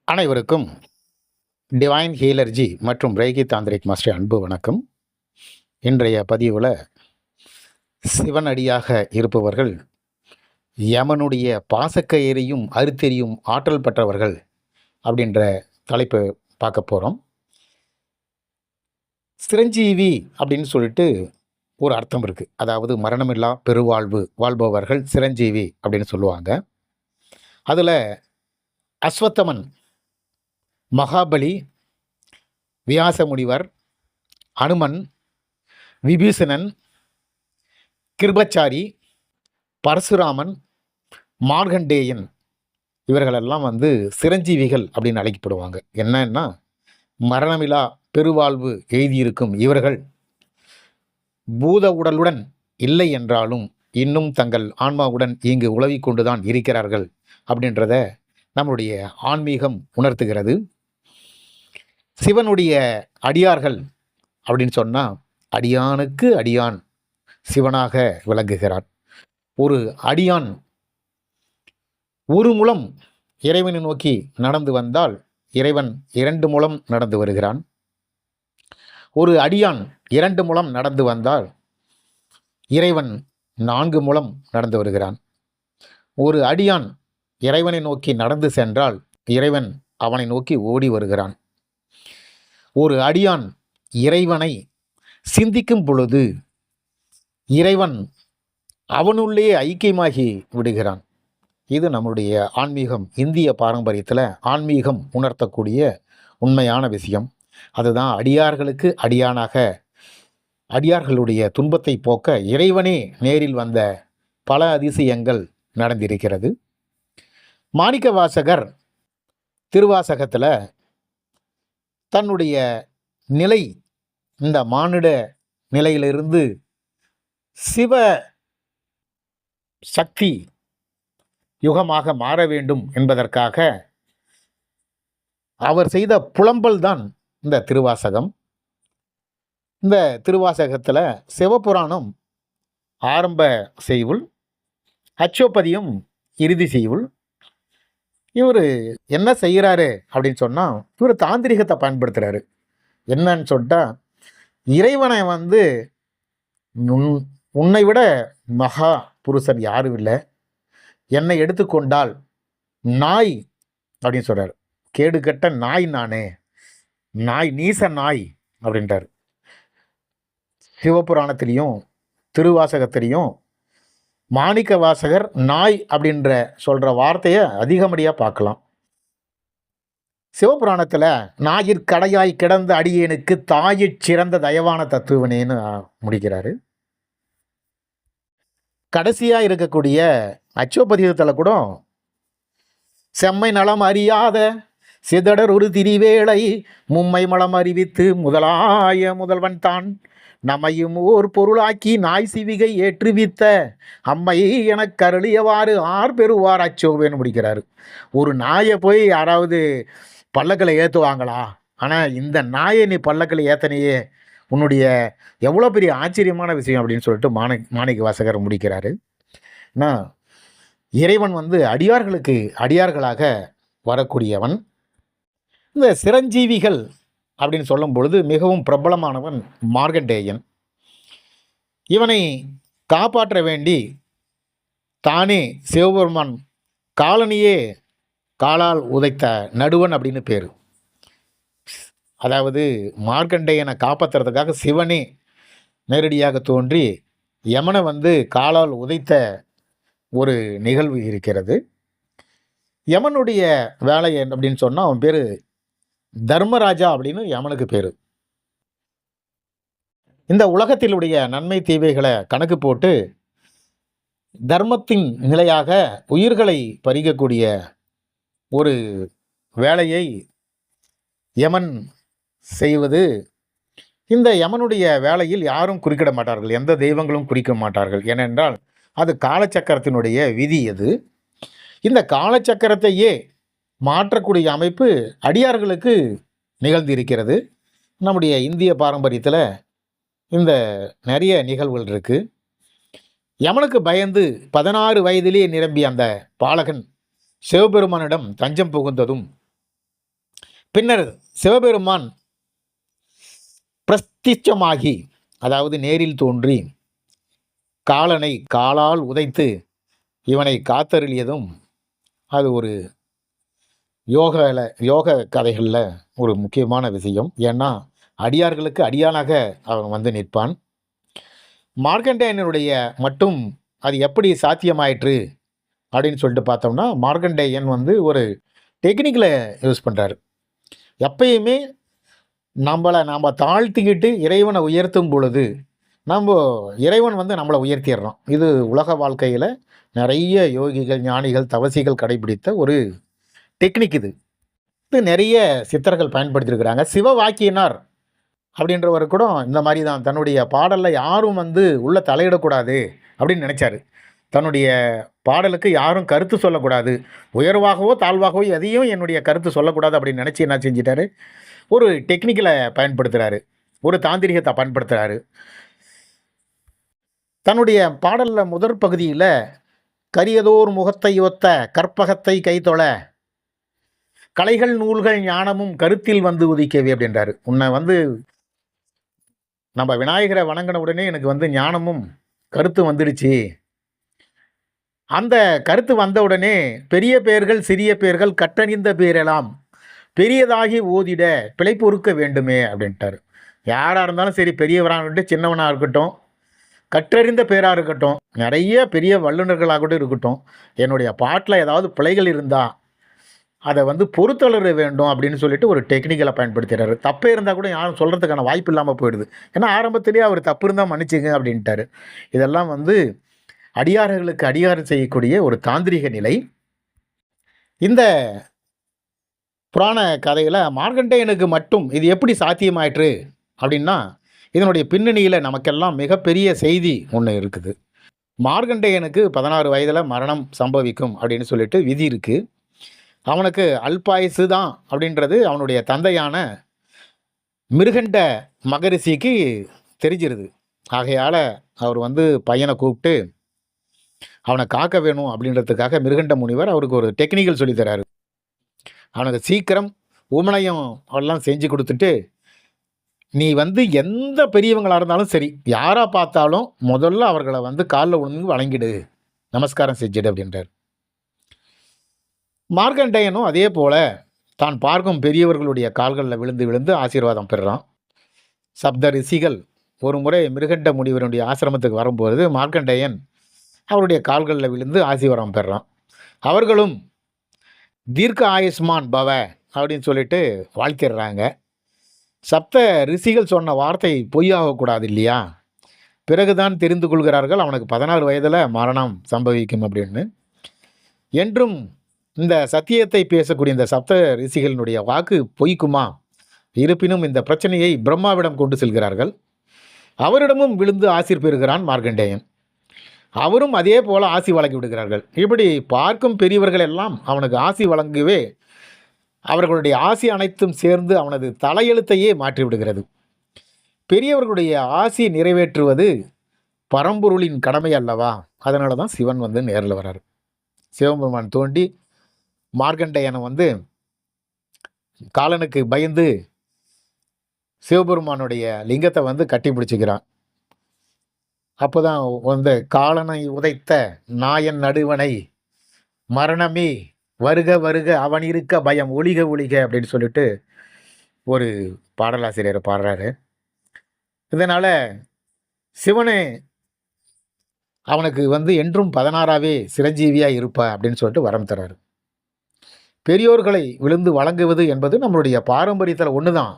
அனைவருக்கும் டிவைன் ஹீலர்ஜி மற்றும் Reiki tantric master அன்பு வணக்கம். இன்றைய பதிவில் சிவனடியாக இருப்பவர்கள் யமனுடைய பாசக்கயிறையும் அறுத்தெறியும் ஆற்றல் பெற்றவர்கள் அப்படின்ற தலைப்பு பார்க்க போகிறோம். சிரஞ்சீவி அப்படின்னு சொல்லிட்டு ஒரு அர்த்தம் இருக்குது. அதாவது மரணமில்லா பெருவாழ்வு வாழ்பவர்கள் சிரஞ்சீவி அப்படின்னு சொல்லுவாங்க. அதில் அஸ்வத்தமன், மகாபலி, வியாச முனிவர், அனுமன், விபீஷணன், கிருபச்சாரி, பரசுராமன், மார்கண்டேயன் இவர்களெல்லாம் சிரஞ்சீவிகள் அப்படின்னு அழைக்கப்படுவாங்க. என்னன்னா, மரணமிலா பெருவாழ்வு எழுதியிருக்கும் இவர்கள் பூத உடலுடன் இல்லை என்றாலும் இன்னும் தங்கள் ஆன்மாவுடன் இங்கு உலவிக் கொண்டுதான் இருக்கிறார்கள் அப்படின்றத நம்முடைய ஆன்மீகம் உணர்த்துகிறது. சிவனுடைய அடியார்கள் அப்படின்னு சொன்னால் அடியானுக்கு அடியான் சிவனாக விளங்குகிறார். ஒரு அடியான் ஒரு முலம் இறைவனை நோக்கி நடந்து வந்தால் இறைவன் 2 முலம் நடந்து வருகிறான். ஒரு அடியான் 2 முலம் நடந்து வந்தால் இறைவன் 4 முலம் நடந்து வருகிறான். ஒரு அடியான் இறைவனை நோக்கி நடந்து சென்றால் இறைவன் அவனை நோக்கி ஓடி வருகிறான். ஒரு அடியான் இறைவனை சிந்திக்கும் பொழுது இறைவன் அவனுள்ளே ஐக்கியமாகி விடுகிறான். இது நம்முடைய ஆன்மீகம், இந்திய பாரம்பரியத்தில் ஆன்மீகம் உணர்த்தக்கூடிய உண்மையான விஷயம். அதுதான் அடியார்களுக்கு அடியானாக அடியார்களுடைய துன்பத்தை போக்க இறைவனே நேரில் வந்த பல அதிசயங்கள் நடந்திருக்கிறது. மாணிக்க வாசகர் திருவாசகத்தில் தன்னுடைய நிலை இந்த மானிட நிலையிலிருந்து சிவ சக்தி யுகமாக மாற வேண்டும் என்பதற்காக அவர் செய்த புலம்பல் தான் இந்த திருவாசகம். இந்த திருவாசகத்தில் சிவபுராணம் ஆரம்ப செய்யுள், அச்சோப்பதியும் இறுதி செய்யுள். இவர் என்ன செய்கிறாரு அப்படின்னு சொன்னால், இவர் தாந்திரிகத்தை பயன்படுத்துகிறாரு. என்னன்னு சொல்லிட்டா, இறைவனை உன்னை விட மகா புருஷன் யாரும் இல்லை, என்னை எடுத்துக்கொண்டால் நாய் அப்படின்னு சொல்கிறார். கேடு கட்ட நாய் நானே, நாய் நீச நாய் அப்படின்றார். சிவபுராணத்திலையும் திருவாசகத்திலையும் மாணிக்க வாசகர் நாய் அப்படின்ற சொல்கிற வார்த்தையை அதிகமடியாக பார்க்கலாம். சிவபுராணத்தில் ஞாயிற்கடையாய் கிடந்த அடியேனுக்கு தாயிற் சிறந்த தயவான தத்துவனேன்னு முடிக்கிறாரு. கடைசியாக இருக்கக்கூடிய அச்சோபதியத்தில் கூட செம்மை நலம் அறியாத சிதடர் ஒரு திரிவேளை மும்மை மலம் அறிவித்து முதலாய முதல்வன் தான் நம்மையும் ஓர் பொருளாக்கி நாய் சிவிகை ஏற்றுவித்த அம்மை எனக் கருளியவாறு ஆர் பெறுவார் அச்சோவேன்னு முடிக்கிறாரு. ஒரு நாயை போய் யாராவது பல்லக்கில் ஏற்றுவாங்களா? ஆனால் இந்த நாயை நீ பல்லக்கில் ஏத்தனையே, உன்னுடைய எவ்வளோ பெரிய ஆச்சரியமான விஷயம் அப்படின்னு சொல்லிட்டு மாணிக்க வாசகர் முடிக்கிறாரு. இறைவன் அடியார்களுக்கு அடியார்களாக வரக்கூடியவன். இந்த சிரஞ்சீவிகள் அப்படின்னு சொல்லும் பொழுது மிகவும் பிரபலமானவன் மார்கண்டேயன். இவனை காப்பாற்ற வேண்டி தானே சிவபெருமான் காலனியே காலால் உதைத்த நடுவன் அப்படின்னு பேர். அதாவது மார்கண்டேயனை காப்பாற்றுறதுக்காக சிவனே நேரடியாக தோன்றி யமனை காலால் உதைத்த ஒரு நிகழ்வு இருக்கிறது. யமனுடைய வேலை அப்படின்னு சொன்னால் அவன் பேர் தர்மராஜா அப்படின்னு யமனுக்கு பேர். இந்த உலகத்திலுடைய நன்மை தீமைகளை கணக்கு போட்டு தர்மத்தின் நிலையாக உயிர்களை பறிக்கக்கூடிய ஒரு வேலையை யமன் செய்வது. இந்த யமனுடைய வேலையில் யாரும் குறுக்கிட மாட்டார்கள், எந்த தெய்வங்களும் குறிக்க மாட்டார்கள். ஏனென்றால் அது காலச்சக்கரத்தினுடைய விதி. அது இந்த காலச்சக்கரத்தையே மாற்றக்கூடிய அமைப்பு அடியார்களுக்கு நிகழ்ந்திருக்கிறது. நம்முடைய இந்திய பாரம்பரியத்தில் இந்த நிறைய நிகழ்வுகள் இருக்குது. யமனுக்கு பயந்து 16 வயதிலே நிரம்பிய அந்த பாலகன் சிவபெருமானிடம் தஞ்சம் புகுந்ததும் பின்னர் சிவபெருமான் பிரஸ்திச்சமாகி, அதாவது நேரில் தோன்றி காலனை காலால் உதைத்து இவனை காத்தருளியதும் அது ஒரு யோக கதைகளில் ஒரு முக்கியமான விஷயம். ஏன்னா அடியார்களுக்கு அடியானாக அவன் வந்து நிற்பான். மார்க்கண்டேயனுடைய மட்டும் அது எப்படி சாத்தியமாயிற்று அப்படின்னு சொல்லிட்டு பார்த்தோம்னா, மார்க்கண்டேயன் வந்து ஒரு டெக்னிக்கலை யூஸ் பண்ணுறாரு. எப்பயுமே நாம் தாழ்த்திக்கிட்டு இறைவனை உயர்த்தும் பொழுது நம்ம இறைவன் வந்து நம்மளை உயர்த்திடுறோம். இது உலக வாழ்க்கையில் நிறைய யோகிகள், ஞானிகள், தவசிகள் கடைபிடித்த ஒரு டெக்னிக் இது. இது நிறைய சித்தர்கள் பயன்படுத்தியிருக்கிறாங்க. சிவவாக்கியனார் அப்படின்றவர் கூட இந்த மாதிரி தான் தன்னுடைய பாடலில் யாரும் வந்து உள்ளே தலையிடக்கூடாது அப்படின்னு நினச்சாரு. தன்னுடைய பாடலுக்கு யாரும் கருத்து சொல்லக்கூடாது, உயர்வாகவோ தாழ்வாகவோ எதையும் என்னுடைய கருத்து சொல்லக்கூடாது அப்படின்னு நினச்சி என்ன செஞ்சிட்டாரு, ஒரு டெக்னிக்கலை பயன்படுத்துகிறாரு, ஒரு தாந்திரிகத்தை பயன்படுத்துகிறாரு. தன்னுடைய பாடலில் முதற் பகுதியில் கரியதோர் முகத்தை ஒத்த கற்பகத்தை கைத்தொழ கலைகள் நூல்கள் ஞானமும் கருத்தில் வந்து உதிக்கவே அப்படின்றாரு. உன்னை வந்து நம்ம விநாயகரை வணங்கின உடனே எனக்கு வந்து ஞானமும் கருத்து வந்துடுச்சு. அந்த கருத்து வந்த உடனே பெரிய பேர்கள் சிறிய பேர்கள் கற்றறிந்த பேரெல்லாம் பெரியதாகி ஓதிட பிழை பொறுக்க வேண்டுமே அப்படின்ட்டார். யாராக இருந்தாலும் சரி, பெரியவராக இருக்கட்டும், சின்னவனாக இருக்கட்டும், கற்றறிந்த பேராக இருக்கட்டும், நிறைய பெரிய வல்லுநர்களாக கூட இருக்கட்டும், என்னுடைய பாட்டில் ஏதாவது பிழைகள் இருந்தால் அதை வந்து பொறுத்தளர வேண்டும் அப்படின்னு சொல்லிட்டு ஒரு டெக்னிக்கலை பயன்படுத்துகிறாரு. தப்பே இருந்தால் கூட யாரும் சொல்கிறதுக்கான வாய்ப்பு இல்லாமல் போயிடுது. ஏன்னா ஆரம்பத்திலேயே அவர் தப்பு இருந்தால் மன்னிச்சுங்க அப்படின்ட்டாரு. இதெல்லாம் வந்து அடியார்களுக்கு அடியாரம் செய்யக்கூடிய ஒரு தாந்திரிக நிலை. இந்த புராண கதையில் மார்க்கண்டேயனுக்கு மட்டும் இது எப்படி சாத்தியமாயிற்று அப்படின்னா, இதனுடைய பின்னணியில் நமக்கெல்லாம் மிகப்பெரிய செய்தி ஒன்று இருக்குது. மார்க்கண்டேயனுக்கு 16 வயதில் மரணம் சம்பவிக்கும் அப்படின்னு சொல்லிட்டு விதி இருக்குது. அவனுக்கு அல்பாயுசு தான் அப்படின்றது அவனுடைய தந்தையான மிருகண்ட மகரிஷிக்கு தெரிஞ்சிருது. ஆகையால் அவர் வந்து பையனை கூப்பிட்டு அவனை காக்க வேணும் அப்படின்றதுக்காக மிருகண்ட முனிவர் அவருக்கு ஒரு டெக்னிக்கல் சொல்லித்தராரு. அவனுக்கு சீக்கிரம் உமனையும் எல்லாம் செஞ்சு கொடுத்துட்டு, நீ வந்து எந்த பெரியவங்களாக இருந்தாலும் சரி, யாராக பார்த்தாலும் முதல்ல அவர்களை வந்து காலில் விழுந்து வணங்கிடு, நமஸ்காரம் செஞ்சிடு அப்படின்றார். மார்க்கண்டேயனும் அதே போல் தான் பார்க்கும் பெரியவர்களுடைய கால்களில் விழுந்து விழுந்து ஆசீர்வாதம் பெறுறான். சப்த ரிஷிகள் ஒரு முறை மிருகண்ட முனிவருடைய ஆசிரமத்துக்கு வரும்போது மார்க்கண்டேயன் அவருடைய கால்களில் விழுந்து ஆசீர்வாதம் பெறுறான். அவர்களும் தீர்க்க ஆயுஷ்மான் பவ அப்படின்னு சொல்லிட்டு வாழ்த்திடுறாங்க. சப்த ரிஷிகள் சொன்ன வார்த்தை பொய்யாகக்கூடாது இல்லையா? பிறகுதான் தெரிந்து கொள்கிறார்கள் அவனுக்கு 16 வயதில் மரணம் சம்பவிக்கும் அப்படின்னு. என்றும் இந்த சத்தியத்தை பேசக்கூடிய இந்த சப்த ரிஷிகளினுடைய வாக்கு பொய்க்குமா? இருப்பினும் இந்த பிரச்சனையை பிரம்மாவிடம் கொண்டு செல்கிறார்கள். அவரிடமும் விழுந்து ஆசீர் பெறுகிறான் மார்க்கண்டேயன். அவரும் அதே போல் ஆசி வழங்கி விடுகிறார்கள். இப்படி பார்க்கும் பெரியவர்கள் எல்லாம் அவனுக்கு ஆசி வழங்கவே அவர்களுடைய ஆசி அனைத்தும் சேர்ந்து அவனது தலையெழுத்தையே மாற்றிவிடுகிறது. பெரியவர்களுடைய ஆசி நிறைவேற்றுவது பரம்பொருளின் கடமை அல்லவா? அதனால தான் சிவன் வந்து நேரில் வர்றார். சிவபெருமான் தோண்டி மார்க்கண்டேயனை வந்து காலனுக்கு பயந்து சிவபெருமானுடைய லிங்கத்தை வந்து கட்டி பிடிச்சிக்கிறான். அப்போ தான் வந்து காலனை உதைத்த நாயன் நடுவனை மரணமே வருக வருக அவன் இருக்க பயம் ஒளிக ஒளிக அப்படின்னு சொல்லிட்டு ஒரு பாடலாசிரியர் பாடுறாரு. இதனால் சிவனே அவனுக்கு வந்து என்றும் 16ஆவே சிரஞ்சீவியாக இருப்பா அப்படின்னு சொல்லிட்டு வரம் தர்றாரு. பெரியோர்களை விழுந்து வழங்குவது என்பது நம்மளுடைய பாரம்பரியத்தில் ஒன்று தான்.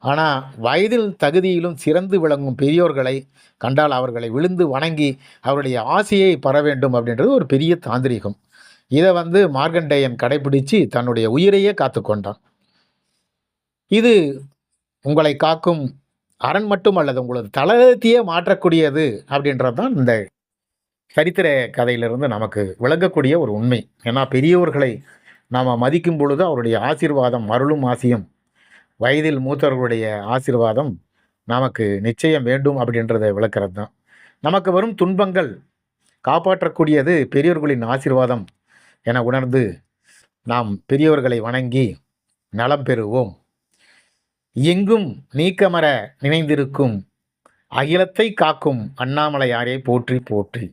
ஆனால் வயதில் தகுதியிலும் சிறந்து விளங்கும் பெரியோர்களை கண்டால் அவர்களை விழுந்து வணங்கி அவருடைய ஆசையை பெற வேண்டும் அப்படின்றது ஒரு பெரிய தாந்திரிகம். இதை வந்து மார்க்கண்டேயன் கடைபிடித்து தன்னுடைய உயிரையே காத்து கொண்டான். இது உங்களை காக்கும் அரண் மட்டும் அல்லது உங்களது தளத்தையே மாற்றக்கூடியது அப்படின்றது தான் இந்த சரித்திர கதையிலிருந்து நமக்கு விளங்கக்கூடிய ஒரு உண்மை. ஏன்னா பெரியவர்களை நாம் மதிக்கும் பொழுது அவருடைய ஆசீர்வாதம், அருளும் ஆசியும், வயதில் மூத்தவர்களுடைய ஆசீர்வாதம் நமக்கு நிச்சயம் வேண்டும் அப்படின்றத விளக்கிறது தான். நமக்கு வரும் துன்பங்கள் காப்பாற்றக்கூடியது பெரியவர்களின் ஆசீர்வாதம் என உணர்ந்து நாம் பெரியவர்களை வணங்கி நலம் பெறுவோம். எங்கும் நீக்கமர நினைந்திருக்கும் அகிலத்தை காக்கும் அண்ணாமலையாரே போற்றி போற்றி.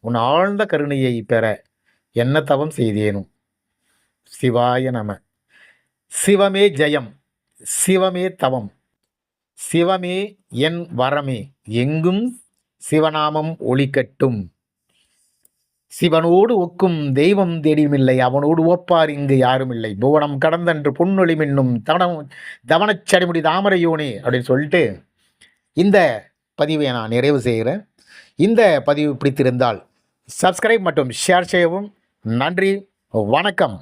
உன் ஆழ்ந்த கருணையை பெற என்ன தவம் செய்தேனும். சிவாய நம. சிவமே ஜெயம், சிவமே தவம், சிவமே என் வரமே, எங்கும் சிவநாமம் ஒளிக்கட்டும். சிவனோடு ஒக்கும் தெய்வம் தேடியுமில்லை, அவனோடு ஒப்பார் இங்கு யாருமில்லை. புவனம் கடந்தன்று பொன்னொழி மின்னும் தவனச்சடிமுடி தாமரையோனே அப்படின்னு சொல்லிட்டு இந்த பதிவை நான் நிறைவு செய்கிறேன். இந்த பதிவு பிடித்திருந்தால் சப்ஸ்கிரைப் மற்றும் ஷேர் செய்யவும். நன்றி, வணக்கம்.